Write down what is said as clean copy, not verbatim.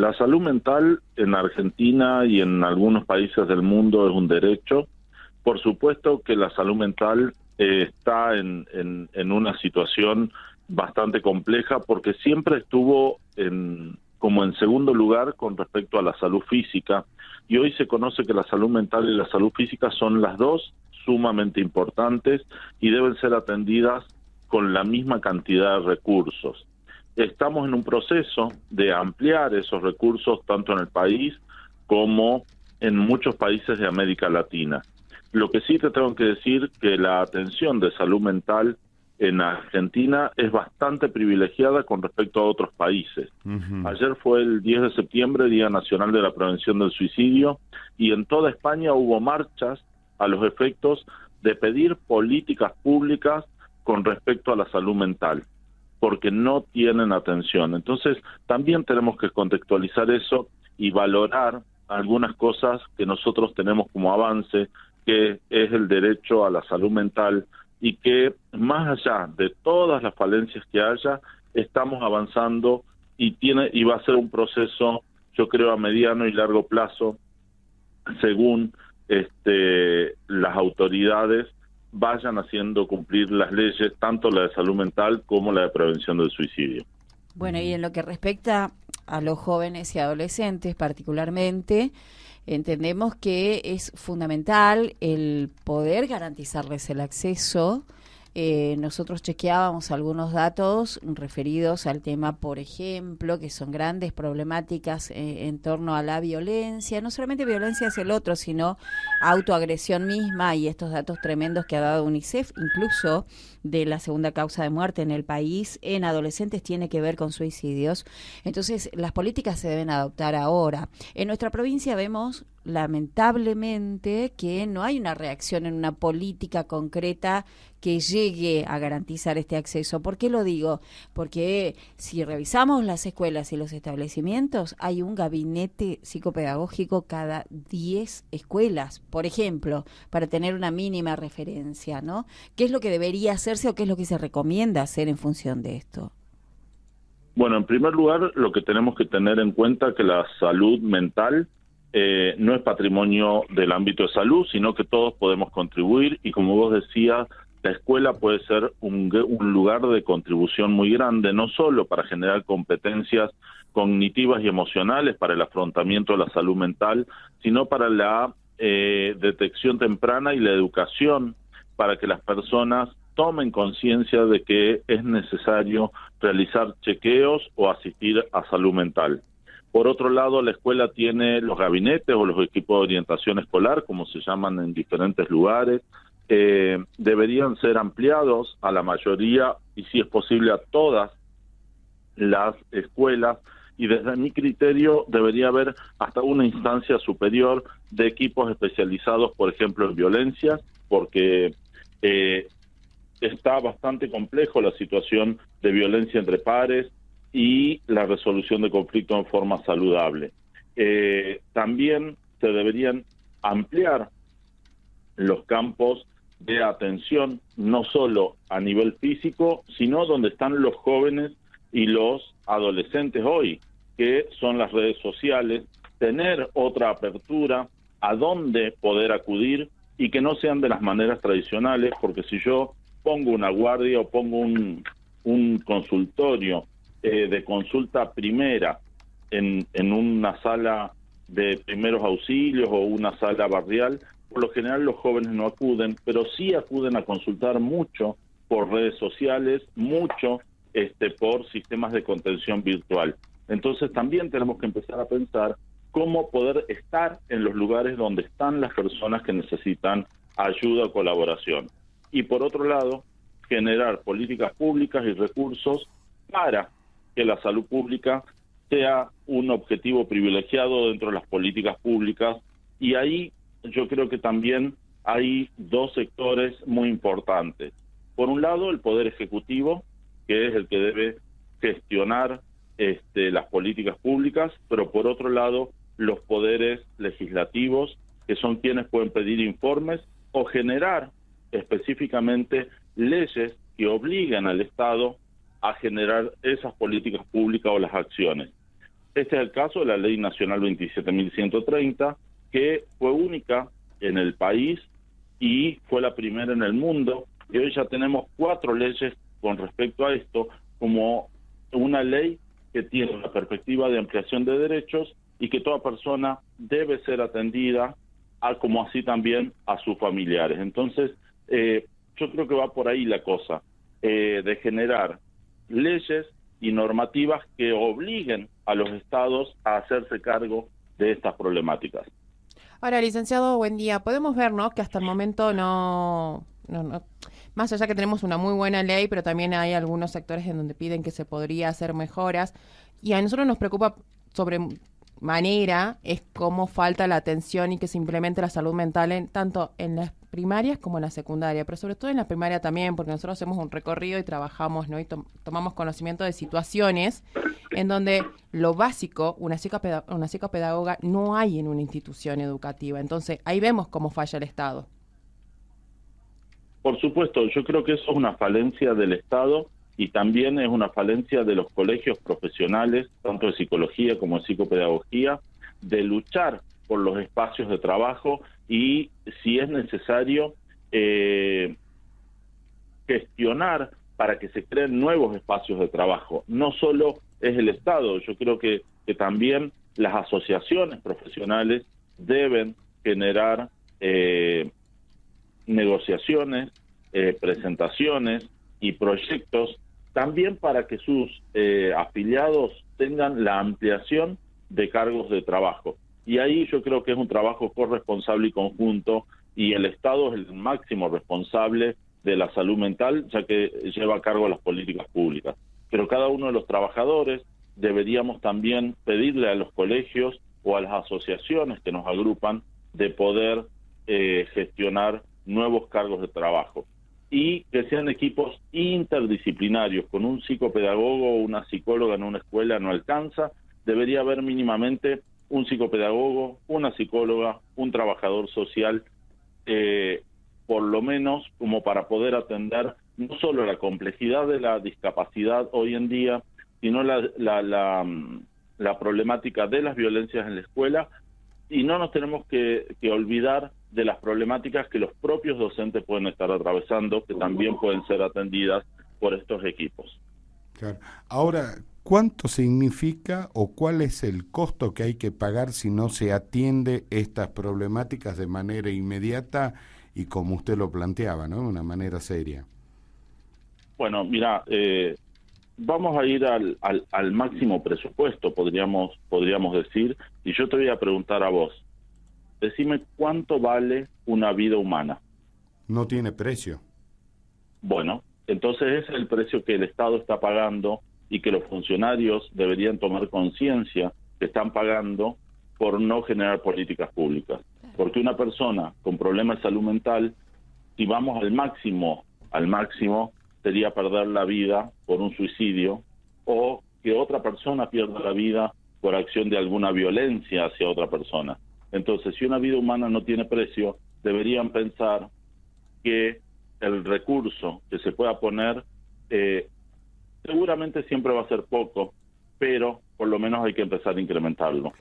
La salud mental en Argentina y en algunos países del mundo es un derecho. Por supuesto que la salud mental está en una situación bastante compleja porque siempre estuvo como en segundo lugar con respecto a la salud física, y hoy se conoce que la salud mental y la salud física son las dos sumamente importantes y deben ser atendidas con la misma cantidad de recursos. Estamos en un proceso de ampliar esos recursos tanto en el país como en muchos países de América Latina. Lo que sí te tengo que decir que la atención de salud mental en Argentina es bastante privilegiada con respecto a otros países. Ayer fue el 10 de septiembre, Día Nacional de la Prevención del Suicidio, y en toda España hubo marchas a los efectos de pedir políticas públicas con respecto a la salud mental, porque no tienen atención. Entonces, también tenemos que contextualizar eso y valorar algunas cosas que nosotros tenemos como avance, que es el derecho a la salud mental, y que más allá de todas las falencias que haya, estamos avanzando y va a ser un proceso, yo creo, a mediano y largo plazo, según las autoridades vayan haciendo cumplir las leyes, tanto la de salud mental como la de prevención del suicidio. Bueno, y en lo que respecta a los jóvenes y adolescentes particularmente, entendemos que es fundamental el poder garantizarles el acceso. Nosotros chequeábamos algunos datos referidos al tema, por ejemplo, que son grandes problemáticas en torno a la violencia, no solamente violencia hacia el otro, sino autoagresión misma, y estos datos tremendos que ha dado UNICEF, incluso de la segunda causa de muerte en el país en adolescentes tiene que ver con suicidios. Entonces, las políticas se deben adoptar ahora. En nuestra provincia vemos, lamentablemente, que no hay una reacción en una política concreta que llegue a garantizar este acceso. ¿Por qué lo digo? Porque si revisamos las escuelas y los establecimientos, hay un gabinete psicopedagógico cada 10 escuelas, por ejemplo, para tener una mínima referencia, ¿no? ¿Qué es lo que debería hacerse o qué es lo que se recomienda hacer en función de esto? Bueno, en primer lugar, lo que tenemos que tener en cuenta es que la salud mental no es patrimonio del ámbito de salud, sino que todos podemos contribuir, y como vos decías, la escuela puede ser un lugar de contribución muy grande, no solo para generar competencias cognitivas y emocionales para el afrontamiento de la salud mental, sino para la detección temprana y la educación para que las personas tomen conciencia de que es necesario realizar chequeos o asistir a salud mental. Por otro lado, la escuela tiene los gabinetes o los equipos de orientación escolar, como se llaman en diferentes lugares. Deberían ser ampliados a la mayoría y, si es posible, a todas las escuelas, y desde mi criterio debería haber hasta una instancia superior de equipos especializados, por ejemplo, en violencias, porque está bastante complejo la situación de violencia entre pares y la resolución de conflictos en forma saludable. También se deberían ampliar los campos de atención, no solo a nivel físico, sino donde están los jóvenes y los adolescentes hoy, que son las redes sociales, tener otra apertura a dónde poder acudir y que no sean de las maneras tradicionales, porque si yo pongo una guardia o pongo un consultorio de consulta primera en una sala de primeros auxilios o una sala barrial, por lo general los jóvenes no acuden, pero sí acuden a consultar mucho por redes sociales, mucho por sistemas de contención virtual. Entonces también tenemos que empezar a pensar cómo poder estar en los lugares donde están las personas que necesitan ayuda o colaboración. Y por otro lado, generar políticas públicas y recursos para que la salud pública sea un objetivo privilegiado dentro de las políticas públicas. Y ahí yo creo que también hay dos sectores muy importantes. Por un lado, el Poder Ejecutivo, que es el que debe gestionar las políticas públicas, pero por otro lado, los poderes legislativos, que son quienes pueden pedir informes o generar específicamente leyes que obligan al Estado a generar esas políticas públicas o las acciones. Este es el caso de la Ley Nacional 27.130, que fue única en el país y fue la primera en el mundo. Y hoy ya tenemos 4 leyes con respecto a esto, como una ley que tiene una perspectiva de ampliación de derechos y que toda persona debe ser atendida, como así también a sus familiares. Entonces, yo creo que va por ahí la cosa, de generar leyes y normativas que obliguen a los estados a hacerse cargo de estas problemáticas. Ahora, licenciado, buen día. Podemos ver, ¿no?, que hasta el momento no, más allá que tenemos una muy buena ley, pero también hay algunos sectores en donde piden que se podría hacer mejoras. Y a nosotros nos preocupa sobremanera es cómo falta la atención y que se implemente la salud mental tanto en las primarias como en la secundaria, pero sobre todo en la primaria también, porque nosotros hacemos un recorrido y trabajamos, ¿no?, y tomamos conocimiento de situaciones en donde lo básico, una psicopedagoga no hay en una institución educativa. Entonces, ahí vemos cómo falla el Estado. Por supuesto, yo creo que eso es una falencia del Estado y también es una falencia de los colegios profesionales, tanto de psicología como de psicopedagogía, de luchar por los espacios de trabajo y, si es necesario, gestionar para que se creen nuevos espacios de trabajo. No solo es el Estado, yo creo que también las asociaciones profesionales deben generar negociaciones, presentaciones y proyectos también para que sus afiliados tengan la ampliación de cargos de trabajo. Y ahí yo creo que es un trabajo corresponsable y conjunto, y el Estado es el máximo responsable de la salud mental, ya que lleva a cargo las políticas públicas. Pero cada uno de los trabajadores deberíamos también pedirle a los colegios o a las asociaciones que nos agrupan de poder gestionar nuevos cargos de trabajo y que sean equipos interdisciplinarios. Con un psicopedagogo o una psicóloga en una escuela no alcanza, debería haber mínimamente un psicopedagogo, una psicóloga, un trabajador social, por lo menos como para poder atender no solo la complejidad de la discapacidad hoy en día, sino la problemática de las violencias en la escuela, y no nos tenemos que olvidar de las problemáticas que los propios docentes pueden estar atravesando, que también pueden ser atendidas por estos equipos. Claro. Ahora, ¿cuánto significa o cuál es el costo que hay que pagar si no se atiende estas problemáticas de manera inmediata y como usted lo planteaba, ¿no?, de una manera seria? Bueno, mira, vamos a ir al máximo presupuesto, podríamos decir, y yo te voy a preguntar a vos, decime cuánto vale una vida humana. No tiene precio. Bueno, entonces ese es el precio que el Estado está pagando y que los funcionarios deberían tomar conciencia que están pagando por no generar políticas públicas. Porque una persona con problemas de salud mental, si vamos al máximo, sería perder la vida por un suicidio o que otra persona pierda la vida por acción de alguna violencia hacia otra persona. Entonces, si una vida humana no tiene precio, deberían pensar que el recurso que se pueda poner seguramente siempre va a ser poco, pero por lo menos hay que empezar a incrementarlo.